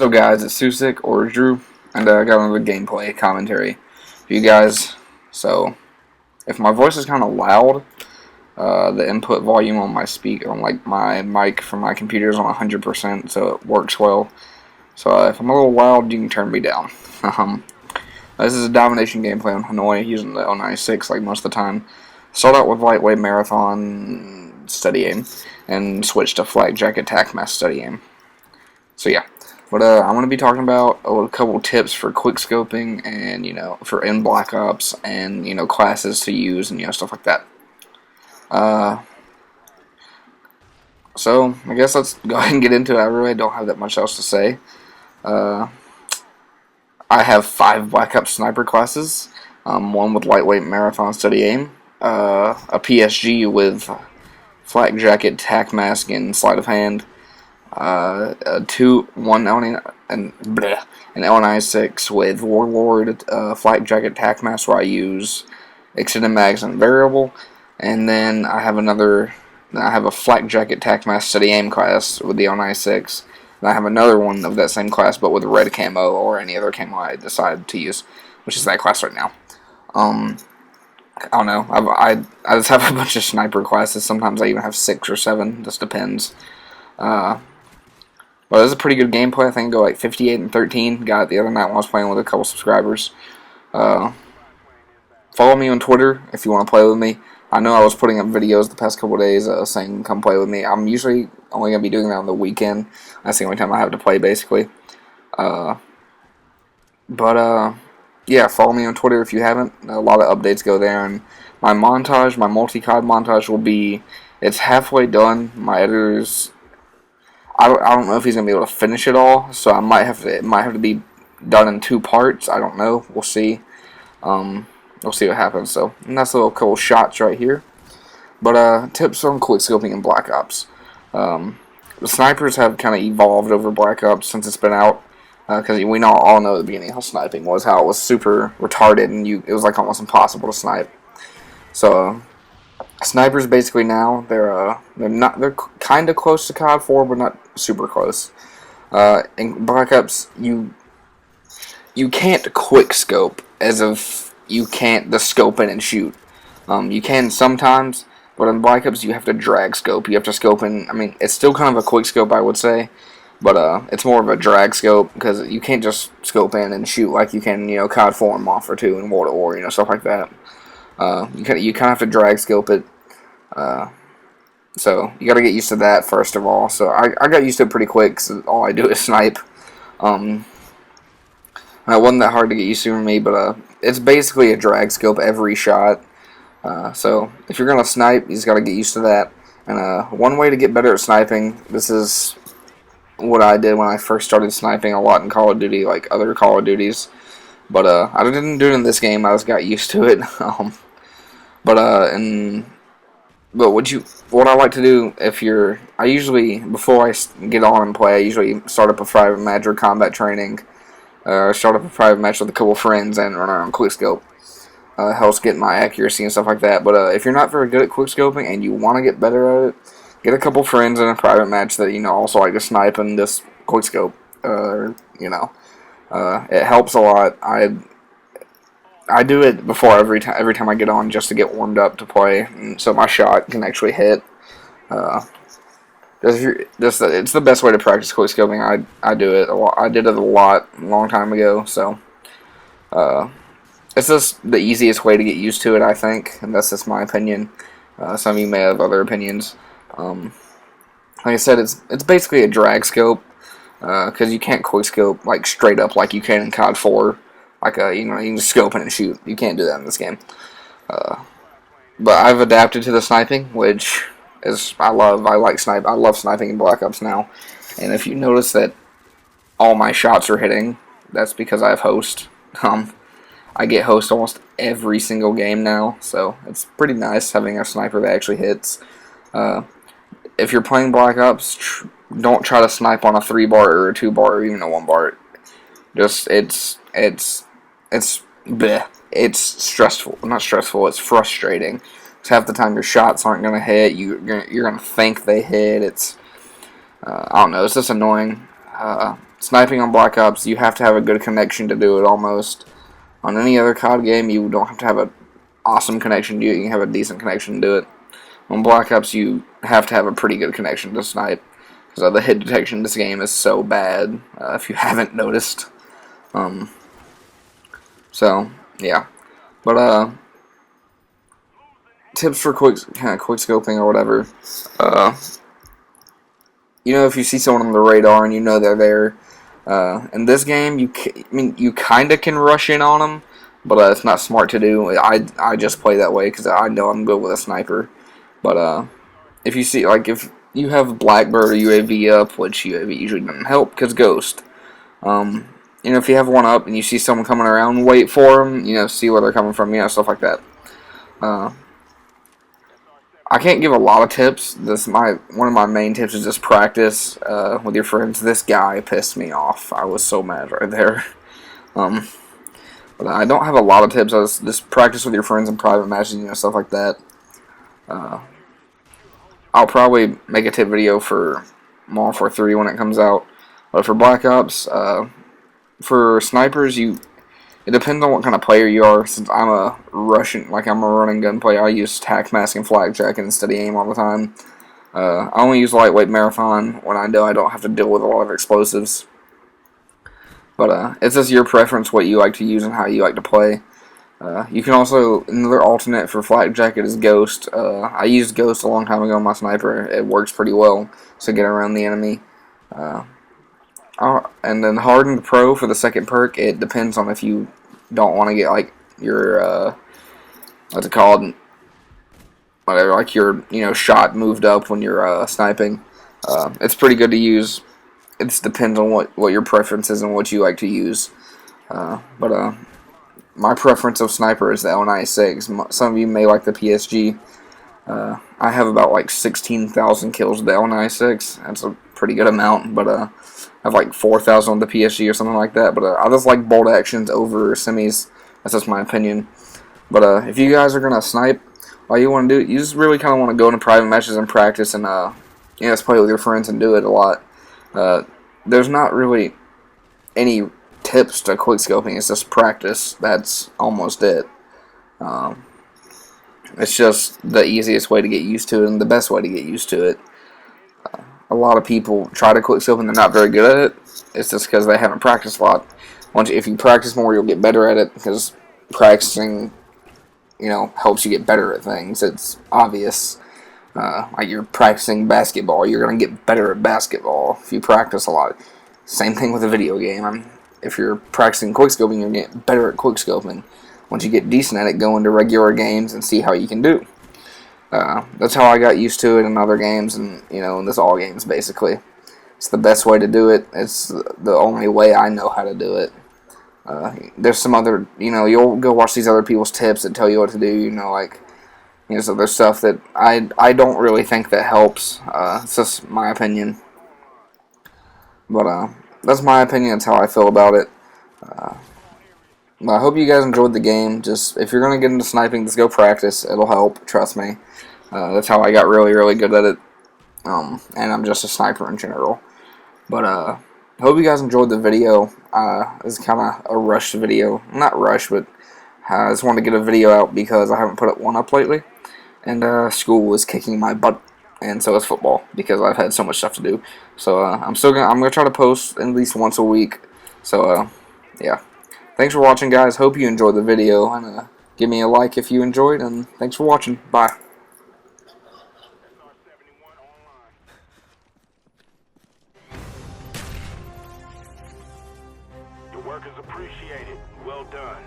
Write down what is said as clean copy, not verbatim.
So guys, it's Susik or Drew, and I got another gameplay commentary for you guys. So, if my voice is kind of loud, the input volume on my mic from my computer is on 100%, so it works well. So if I'm a little loud, you can turn me down. This is a Domination gameplay on Hanoi using the L96 like most of the time. Start out with lightweight marathon steady aim, and switch to flak jacket tac mask steady aim. So yeah. But I'm going to be talking about a couple tips for quickscoping and, for in Black Ops and, classes to use and, stuff like that. So, I guess let's go ahead and get into it. I really don't have that much else to say. I have 5 Black Ops sniper classes. One with lightweight marathon steady aim. A PSG with flak jacket, tac mask, and sleight of hand. An L96 with Warlord, flak jacket, tac mask, where I use extended mags and variable, and then I have a flak jacket, tac mask, steady aim class with the L96, and I have another one of that same class but with red camo or any other camo I decide to use, which is that class right now. I don't know. I just have a bunch of sniper classes. Sometimes I even have 6 or 7. Just depends. But it was a pretty good gameplay. I think I go like 58-13. Got it the other night when I was playing with a couple subscribers. Follow me on Twitter if you want to play with me. I know I was putting up videos the past couple days saying come play with me. I'm usually only going to be doing that on the weekend. That's the only time I have to play, basically. Yeah, follow me on Twitter if you haven't. A lot of updates go there. And my multi-COD montage will be, it's halfway done. My editor's, I don't know if he's gonna be able to finish it all, so it might have to be done in 2 parts. I don't know. We'll see. We'll see what happens. So, and that's a little couple shots right here. But tips on quickscoping in Black Ops. The snipers have kind of evolved over Black Ops since it's been out, because we all know at the beginning how sniping was, how it was super retarded and it was like almost impossible to snipe. So. Snipers basically now they're kind of close to COD 4, but not super close. In Black Ops, you can't quick scope as if you can't the scope in and shoot. You can sometimes, but in Black Ops you have to drag scope. You have to scope in. I mean, it's still kind of a quick scope, I would say, but it's more of a drag scope because you can't just scope in and shoot like you can, COD 4 and Modern Warfare 2 and World at War, stuff like that. You kind of have to drag scope it. So you got to get used to that first of all. So I got used to it pretty quick because all I do is snipe. And it wasn't that hard to get used to for me, but it's basically a drag scope every shot. So if you're gonna snipe, you just got to get used to that. And one way to get better at sniping, this is what I did when I first started sniping a lot in Call of Duty, like other Call of Duties. But I didn't do it in this game. I just got used to it. What I like to do I usually, before I get on and play, I usually start up a private match or combat training, start up a private match with a couple friends and run around quickscope. Helps get my accuracy and stuff like that. But if you're not very good at quickscoping and you want to get better at it, get a couple friends in a private match that also like to snipe and just quickscope. It helps a lot. I do it before every time I get on just to get warmed up to play, and so my shot can actually hit. It's the best way to practice quickscoping. I do it a lot. I did it a long time ago. So it's just the easiest way to get used to it, I think, and that's just my opinion. Some of you may have other opinions. Like I said, it's basically a drag scope because you can't quickscope like straight up like you can in COD 4. Like you can just scope in and shoot. You can't do that in this game. But I've adapted to the sniping, which is I love. I love sniping in Black Ops now. And if you notice that all my shots are hitting, that's because I have host. I get host almost every single game now, so it's pretty nice having a sniper that actually hits. If you're playing Black Ops, don't try to snipe on a 3-bar or a 2-bar or even a 1-bar. Just it's bleh. It's stressful. Not stressful. It's frustrating. Because half the time your shots aren't gonna hit. You're gonna think they hit. It's I don't know. It's just annoying. sniping on Black Ops, you have to have a good connection to do it almost. On any other COD game, you don't have to have an awesome connection to do it. You can have a decent connection to do it. On Black Ops, you have to have a pretty good connection to snipe. Because the hit detection in this game is so bad, if you haven't noticed. So, yeah. But, tips for quickscoping or whatever. You know, if you see someone on the radar and you know they're there, in this game, you kind of can rush in on them, but it's not smart to do. I just play that way because I know I'm good with a sniper. But if you see, like, if you have Blackbird or UAV up, which UAV usually doesn't help because Ghost. You know, if you have one up and you see someone coming around, wait for them. You know, see where they're coming from. You know, stuff like that. I can't give a lot of tips. One of my main tips is just practice with your friends. This guy pissed me off. I was so mad right there. But I don't have a lot of tips. I just practice with your friends in private matches, you know, stuff like that. I'll probably make a tip video for Modern Warfare 3 when it comes out. But for Black Ops, for snipers, it depends on what kind of player you are. Since I'm a running gun player, I use tac mask and flak jacket and steady aim all the time. I only use lightweight marathon when I know I don't have to deal with a lot of explosives. But it's just your preference what you like to use and how you like to play. You can also, another alternate for flak jacket is Ghost. I used Ghost a long time ago on my sniper. It works pretty well to get around the enemy. And then Hardened Pro for the second perk, it depends on if you don't want to get, like, your, what's it called, whatever, like your, you know, shot moved up when you're sniping. It's pretty good to use. It just depends on what your preference is and what you like to use. But my preference of sniper is the L96. Some of you may like the PSG. I have about like 16,000 kills with the L96. That's a pretty good amount, but I have like 4,000 on the PSG or something like that. But I just like bolt actions over semis. That's just my opinion. But if you guys are gonna snipe, all you want to do, you just really kind of want to go into private matches and practice and you know, just play with your friends and do it a lot. There's not really any tips to quickscoping. It's just practice. That's almost it. It's just the easiest way to get used to it and the best way to get used to it. A lot of people try to quickscope and they're not very good at it. It's just because they haven't practiced a lot. If you practice more, you'll get better at it, because practicing, you know, helps you get better at things. It's obvious. Like you're practicing basketball, you're going to get better at basketball if you practice a lot. Same thing with a video game. If you're practicing quickscoping, you're going to get better at quickscoping. Once you get decent at it, go into regular games and see how you can do. That's how I got used to it in other games, and, you know, in this all games, basically. It's the best way to do it. It's the only way I know how to do it. There's some other, you know, you'll go watch these other people's tips that tell you what to do, you know, like, you know, so there's stuff that I don't really think that helps. It's just my opinion. But, that's my opinion. That's how I feel about it. I hope you guys enjoyed the game. Just, if you're going to get into sniping, just go practice. It'll help, trust me. That's how I got really, really good at it. And I'm just a sniper in general. But, I hope you guys enjoyed the video. It's kind of a rushed video. Not rushed, but I just wanted to get a video out because I haven't put one up lately. And, school was kicking my butt. And so is football, because I've had so much stuff to do. So, I'm gonna try to post at least once a week. So, yeah. Thanks for watching, guys. Hope you enjoyed the video, and give me a like if you enjoyed, and thanks for watching. Bye. Your work is appreciated. Well done.